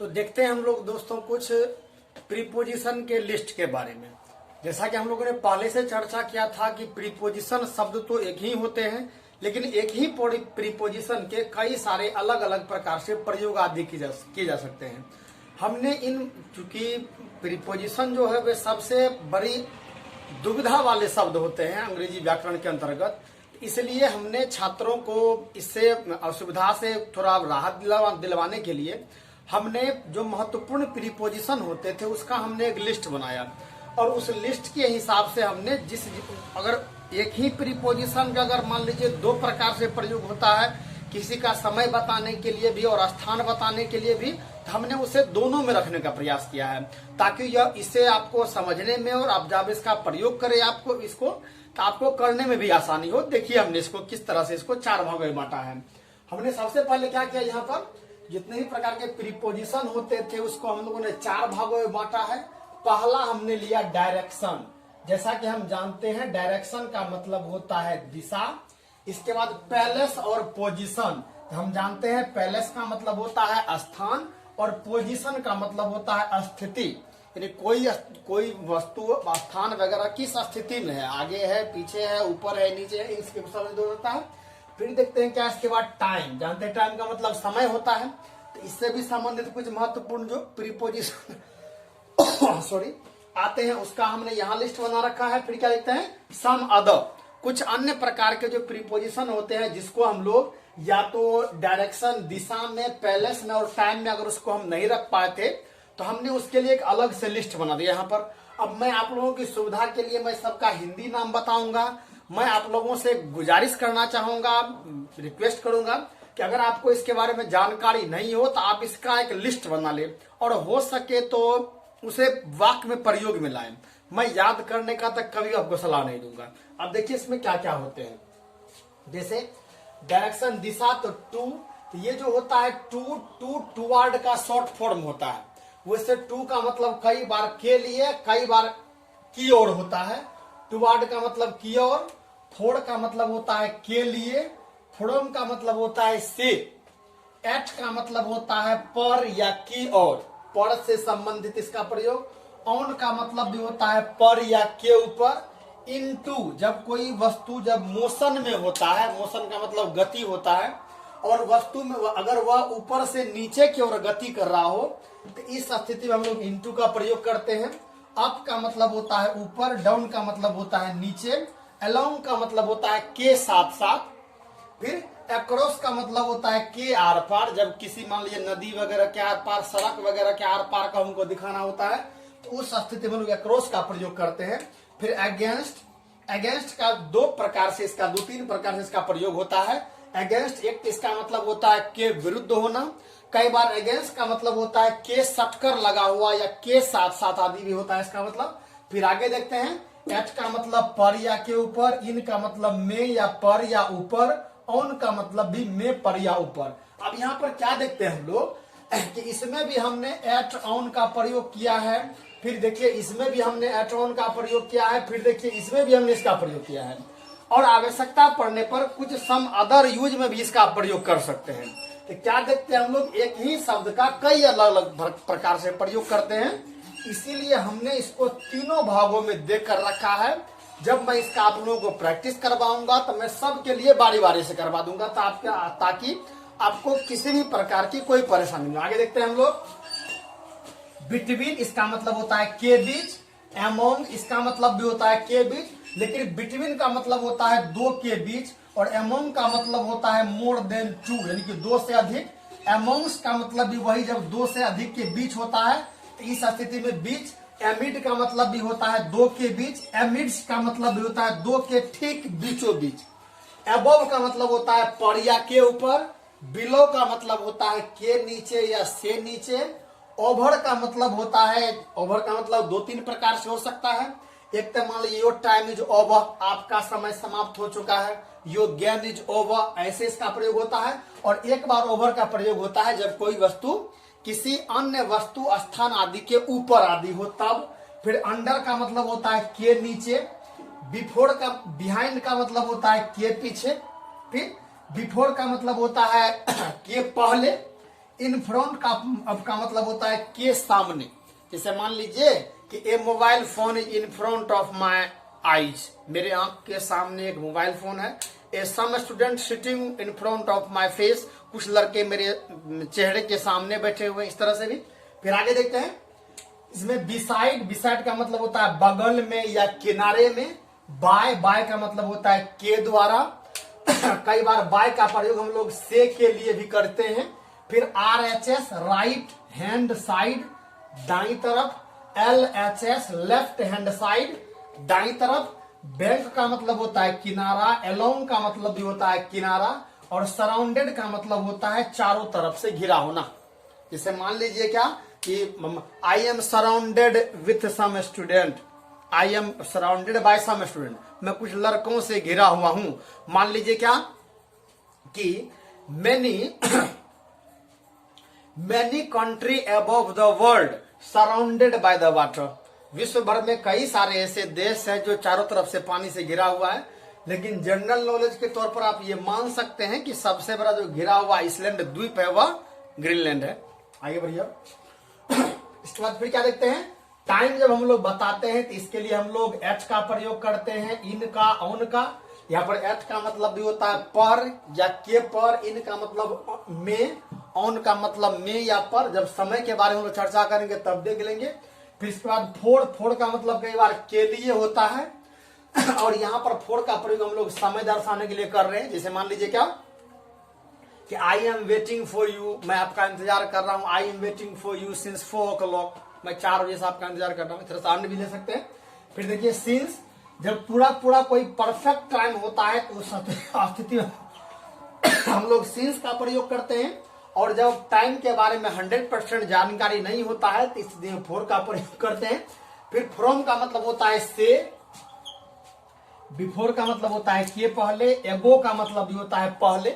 तो देखते हैं हम लोग दोस्तों कुछ प्रीपोजिशन के लिस्ट के बारे में। जैसा कि हम लोगों ने पहले से चर्चा किया था कि प्रीपोजिशन शब्द तो एक ही होते हैं, लेकिन एक ही प्रीपोजिशन के कई सारे अलग अलग प्रकार से प्रयोग आदि किए जा सकते हैं। हमने इन चूंकि प्रीपोजिशन जो है वे सबसे बड़ी दुविधा वाले शब्द होते हैं अंग्रेजी व्याकरण के अंतर्गत, इसलिए हमने छात्रों को इससे असुविधा से थोड़ा राहत दिलवाने के लिए हमने जो महत्वपूर्ण प्रीपोजिशन होते थे उसका हमने एक लिस्ट बनाया, और उस लिस्ट के हिसाब से हमने अगर एक ही प्रीपोजिशन का अगर मान लीजिए दो प्रकार से प्रयोग होता है, किसी का समय बताने के लिए भी और स्थान बताने के लिए भी, तो हमने उसे दोनों में रखने का प्रयास किया है ताकि यह इससे आपको समझने में और आप जब इसका प्रयोग करें आपको इसको तो आपको करने में भी आसानी हो। देखिए हमने इसको किस तरह से इसको चार भागों में बांटा है। हमने सबसे पहले क्या किया, यहाँ पर जितने भी प्रकार के प्रीपोजिशन होते थे उसको हम लोगों ने चार भागों में बांटा है। पहला हमने लिया डायरेक्शन। जैसा कि हम जानते हैं डायरेक्शन का मतलब होता है दिशा। इसके बाद पैलेस और पोजीशन, हम जानते हैं पैलेस का मतलब होता है स्थान और पोजीशन का मतलब होता है स्थिति, यानी कोई वस्तु स्थान वगैरह किस स्थिति में है, आगे है, पीछे है, ऊपर है, नीचे है, इसके समझ होता है। फिर देखते हैं क्या इसके बाद टाइम, जानते हैं टाइम का मतलब समय होता है, तो इससे भी संबंधित कुछ महत्वपूर्ण जो प्रीपोजिशन सॉरी आते हैं उसका हमने यहाँ लिस्ट बना रखा है। फिर क्या देखते हैं सम अदर, कुछ अन्य प्रकार के जो प्रीपोजिशन होते हैं जिसको हम लोग या तो डायरेक्शन दिशा में, पैलेस में और टाइम में अगर उसको हम नहीं रख पाए थे तो हमने उसके लिए एक अलग से लिस्ट बना दिया यहाँ पर। अब मैं आप लोगों की सुविधा के लिए मैं सबका हिंदी नाम बताऊंगा। मैं आप लोगों से गुजारिश करना चाहूंगा, रिक्वेस्ट करूंगा कि अगर आपको इसके बारे में जानकारी नहीं हो तो आप इसका एक लिस्ट बना ले और हो सके तो उसे वाक्य में प्रयोग में लाएं। मैं याद करने का तक कभी आपको सलाह नहीं दूंगा। अब देखिए इसमें क्या क्या होते हैं, जैसे डायरेक्शन दिशा तो टू, तो ये जो होता है टूवर्ड का शॉर्ट फॉर्म होता है। वैसे टू का मतलब कई बार के लिए, कई बार की ओर होता है। टूवर्ड का मतलब की ओर, फोर का मतलब होता है के लिए, फ्रॉम का मतलब होता है से, एट का मतलब होता है पर या की ओर, पर से संबंधित इसका प्रयोग। ऑन का मतलब भी होता है पर या के ऊपर। इनटू, जब कोई वस्तु जब मोशन में होता है, मोशन का मतलब गति होता है, और वस्तु में अगर वह ऊपर से नीचे की ओर गति कर रहा हो तो इस स्थिति में हम लोग इनटू का प्रयोग करते हैं। अप का मतलब होता है ऊपर, डाउन का मतलब होता है नीचे, अलोंग का मतलब होता है के साथ साथ। फिर अक्रॉस का मतलब होता है के आर पार, जब किसी मान लीजिए नदी वगैरह के आर पार, सड़क वगैरह के आर पार का हमको दिखाना होता है तो उस स्थिति में लोग अक्रॉस का प्रयोग करते हैं। फिर अगेंस्ट, अगेंस्ट का दो प्रकार से इसका दो तीन प्रकार से इसका प्रयोग होता है। अगेंस्ट एक इसका मतलब होता है के विरुद्ध होना, कई बार अगेंस्ट का मतलब होता है के सटकर लगा हुआ या के साथ साथ आदि भी होता है इसका मतलब। फिर आगे देखते हैं एट का मतलब पर या के ऊपर, इन का मतलब में या पर या ऊपर, ऑन का मतलब भी में पर या ऊपर। अब यहाँ पर क्या देखते हैं हम लोग कि इसमें भी हमने एट ऑन का प्रयोग किया है। फिर देखिए इसमें भी हमने एट ऑन का प्रयोग किया है। फिर देखिए इसमें भी हमने इसका प्रयोग किया है, और आवश्यकता पड़ने पर कुछ सम अदर यूज में भी इसका प्रयोग कर सकते हैं। तो क्या देखते हैं हम लोग एक ही शब्द का कई अलग अलग प्रकार से प्रयोग करते हैं, इसीलिए हमने इसको तीनों भागों में देख कर रखा है। जब मैं इसका आप लोगों को प्रैक्टिस करवाऊंगा तो मैं सबके लिए बारी बारी से करवा दूंगा ताकि आपको किसी भी प्रकार की कोई परेशानी नहीं। आगे देखते हैं हम लोग बिटवीन, इसका मतलब होता है के बीच। अमोंग इसका मतलब भी होता है के बीच, लेकिन बिटवीन का मतलब होता है दो के बीच, और अमोंग का मतलब होता है मोर देन टू, यानी कि दो से अधिक। अमोंग्स का मतलब भी वही, जब दो से अधिक के बीच होता है तो इस स्थिति में बीच। एमिड का मतलब भी होता है दो के बीच। एमिड्स का मतलब भी होता है दो के ठीक बीचों बीच। अबव का मतलब होता है पर या के ऊपर। बिलो का मतलब होता है के नीचे या से नीचे। ओवर का मतलब होता है, ओवर का मतलब दो तीन प्रकार से हो सकता है। एक तो मान लीजिए योर टाइम इज ओवर, आपका समय समाप्त हो चुका है। योर गेम इज ओवर, ऐसे इसका प्रयोग होता है। और एक बार ओवर का प्रयोग होता है जब कोई वस्तु किसी अन्य वस्तु, स्थान आदि के ऊपर आदि हो तब। फिर अंडर का मतलब होता है के नीचे। बिफोर का, बिहाइंड का मतलब होता है के पीछे। फिर बिफोर का मतलब होता है के पहले। इन फ्रंट का अब का मतलब होता है के सामने। जैसे मान लीजिए कि a mobile phone is in front of my eyes, मेरे आंख के सामने एक मोबाइल फोन है। A some student sitting in front of my face, कुछ लड़के मेरे चेहरे के सामने बैठे हुए, इस तरह से भी। फिर आगे देखते हैं, इसमें बिसाइड, बिसाइड का मतलब होता है बगल में या किनारे में। बाय, बाय का मतलब होता है के द्वारा। कई बार बाय का प्रयोग हम लोग से के लिए भी करते हैं। फिर RHS राइट हैंड साइड, दाई तरफ। LHS लेफ्ट हैंड साइड, दाई तरफ। बैंक का मतलब होता है किनारा। अलोंग का मतलब भी होता है किनारा। और सराउंडेड का मतलब होता है चारों तरफ से घिरा होना। जैसे मान लीजिए क्या कि I am surrounded with some student, I am surrounded by some student, मैं कुछ लड़कों से घिरा हुआ हूं। मान लीजिए क्या कि many country above the world surrounded by the water, विश्व भर में कई सारे ऐसे देश हैं जो चारों तरफ से पानी से घिरा हुआ है। लेकिन जनरल नॉलेज के तौर पर आप ये मान सकते हैं कि सबसे बड़ा जो घिरा हुआ आइसलैंड द्वीप है वह ग्रीनलैंड है। आगे बढ़िए। इसके बाद फिर क्या देखते हैं, टाइम जब हम लोग बताते हैं तो इसके लिए हम लोग एच का प्रयोग करते हैं, इन का, ऑन का। यहाँ पर एच का मतलब भी होता है पर या के पर, इन का मतलब में, ऑन का मतलब में या पर। जब समय के बारे में हम लोग चर्चा करेंगे तब देख लेंगे। फिर इसके बाद फोर, फोर का मतलब कई बार के लिए होता है। और यहाँ पर फोर का प्रयोग हम लोग समय दर्शाने के लिए कर रहे हैं। जैसे मान लीजिए क्या कि I am waiting for you, मैं आपका इंतजार कर रहा हूं। I am waiting for you since 4 o'clock, मैं 4 बजे से आपका इंतजार कर रहा हूँ। थोड़ा सा अन्य भी ले सकते हैं। फिर देखिए सिंस, जब पूरा पूरा कोई परफेक्ट टाइम होता है तो उस स्थिति में हम लोग सिंस का प्रयोग करते हैं। और जब टाइम के बारे में 100% जानकारी नहीं होता है तो स्थिति में फोर का प्रयोग करते हैं। फिर फ्रॉम का मतलब होता है से, बिफोर का मतलब होता है के पहले, एगो का मतलब भी होता है पहले।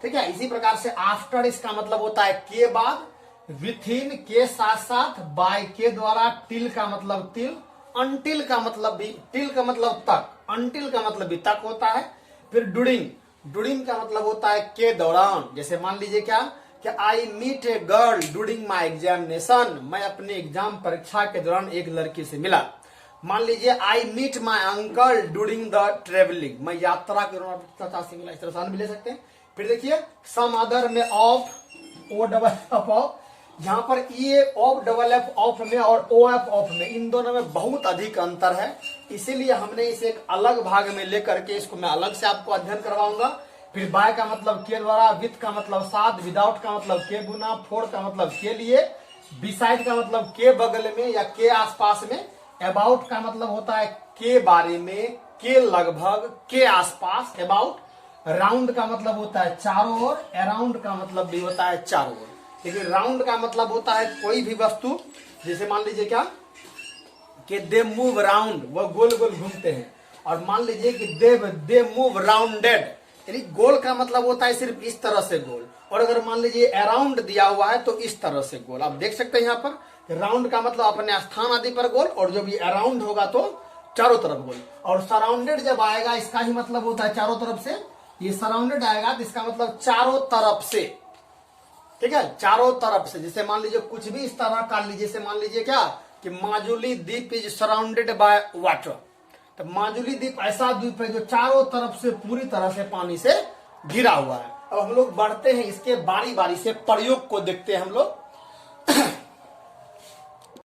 ठीक है, इसी प्रकार से आफ्टर, इसका मतलब होता है के बाद। विथ इन के साथ साथ, बाय के द्वारा, टिल का मतलब तिल, अनटिल का मतलब भी, टिल का मतलब तक, अनटिल का मतलब भी तक होता है। फिर डूरिंग, डूरिंग का मतलब होता है के दौरान। जैसे मान लीजिए क्या कि I meet a girl during my examination, मैं अपने एग्जाम परीक्षा के दौरान एक लड़की से मिला। मान लीजिए I meet my uncle during the travelling, मैं यात्रा के दौरान चाचा से मिला, इस तरह से भी ले सकते हैं। फिर देखिए सम अदर में of, O double F of, यहाँ पर ये ऑफ डबल एफ ऑफ में और ओ एफ ऑफ में, इन दोनों में बहुत अधिक अंतर है। इसीलिए हमने इसे एक अलग भाग में लेकर के इसको मैं अलग से आपको अध्ययन करवाऊंगा। फिर बाय का मतलब के द्वारा, विथ का मतलब साथ, विदाउट का मतलब के गुना, फोर का मतलब के लिए, बिसाइड का मतलब के बगल में या के आसपास में, अबाउट का मतलब होता है के बारे में, के लगभग, के आसपास, अबाउट। राउंड का मतलब होता है चारों ओर, अराउंड का मतलब भी होता है चारों ओर। लेकिन राउंड का मतलब होता है कोई भी वस्तु, जैसे मान लीजिए क्या कि दे मूव राउंड, वह गोल गोल घूमते हैं। और मान लीजिए कि दे मूव राउंडेड, यानी गोल का मतलब होता है सिर्फ इस तरह से गोल। और अगर मान लीजिए अराउंड दिया हुआ है तो इस तरह से गोल। आप देख सकते हैं यहाँ पर राउंड का मतलब अपने स्थान आदि पर गोल, और जो भी अराउंड होगा तो चारों तरफ गोल। और सराउंडेड जब आएगा इसका ही मतलब होता है चारों तरफ से। ये सराउंडेड आएगा तो इसका मतलब चारों तरफ से, ठीक है, चारों तरफ से। जैसे मान लीजिए कुछ भी इस तरह कर लीजिए, जैसे मान लीजिए क्या कि माजुली द्वीप इज सराउंडेड बाय वाटर, तो माजुली द्वीप ऐसा द्वीप है जो चारों तरफ से पूरी तरह से पानी से घिरा हुआ है। अब हम लोग बढ़ते हैं इसके बारी बारी से प्रयोग को देखते हैं हम लोग।